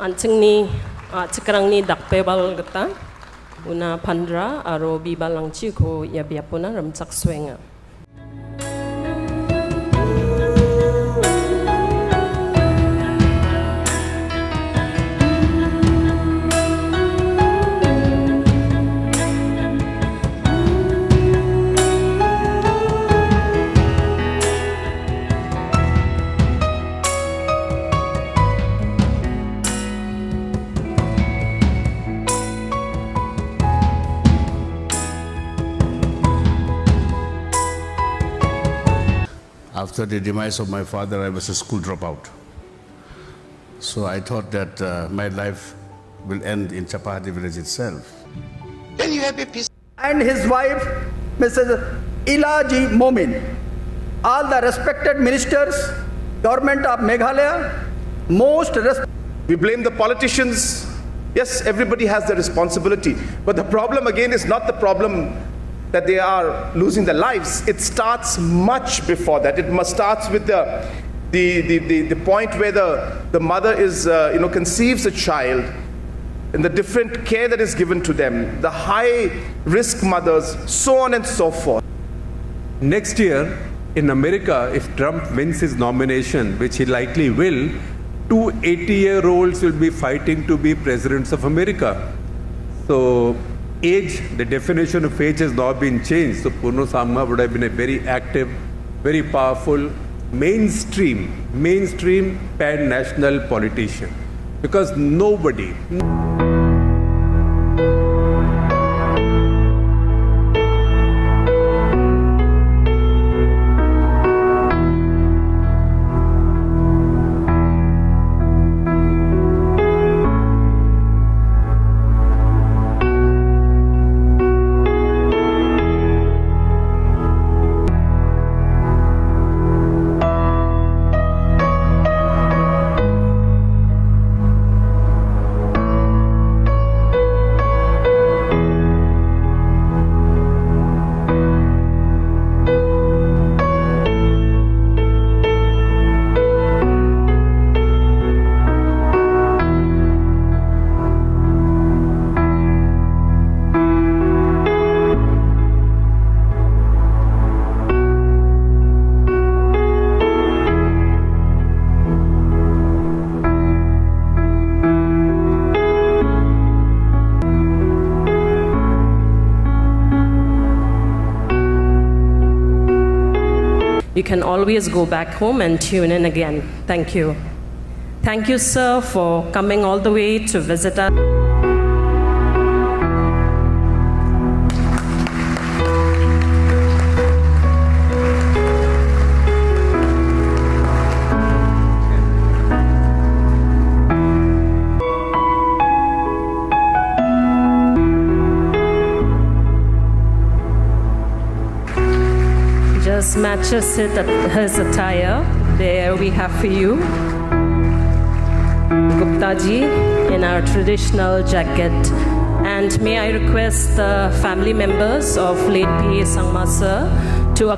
Antingni cikrangni dakpebal geta una pandra aro bibalang chiko ya biapuna ramcak swenga. After the demise of my father, I was a school dropout. So I thought that my life will end in Chapahati village itself. Then you have a peace. And his wife, Mrs. Ilaji Momin, all the respected ministers, government of Meghalaya, We blame the politicians. Yes, everybody has the responsibility. But the problem again is not the problem that they are losing their lives. It starts much before that. It starts with the point where the mother is, conceives a child, and the different care that is given to them, the high risk mothers, so on and so forth. Next year in America, if Trump wins his nomination, which he likely will, 2 80-year-olds will be fighting to be presidents of America. So age, the definition of age has now been changed. So Purno Sangma would have been a very active, very powerful, mainstream pan-national politician. Because nobody... You can always go back home and tune in again. Thank you. Thank you, sir, for coming all the way to visit us. Just matches his attire. There we have for you Gupta ji in our traditional jacket. And may I request the family members of late P. Sangma sir to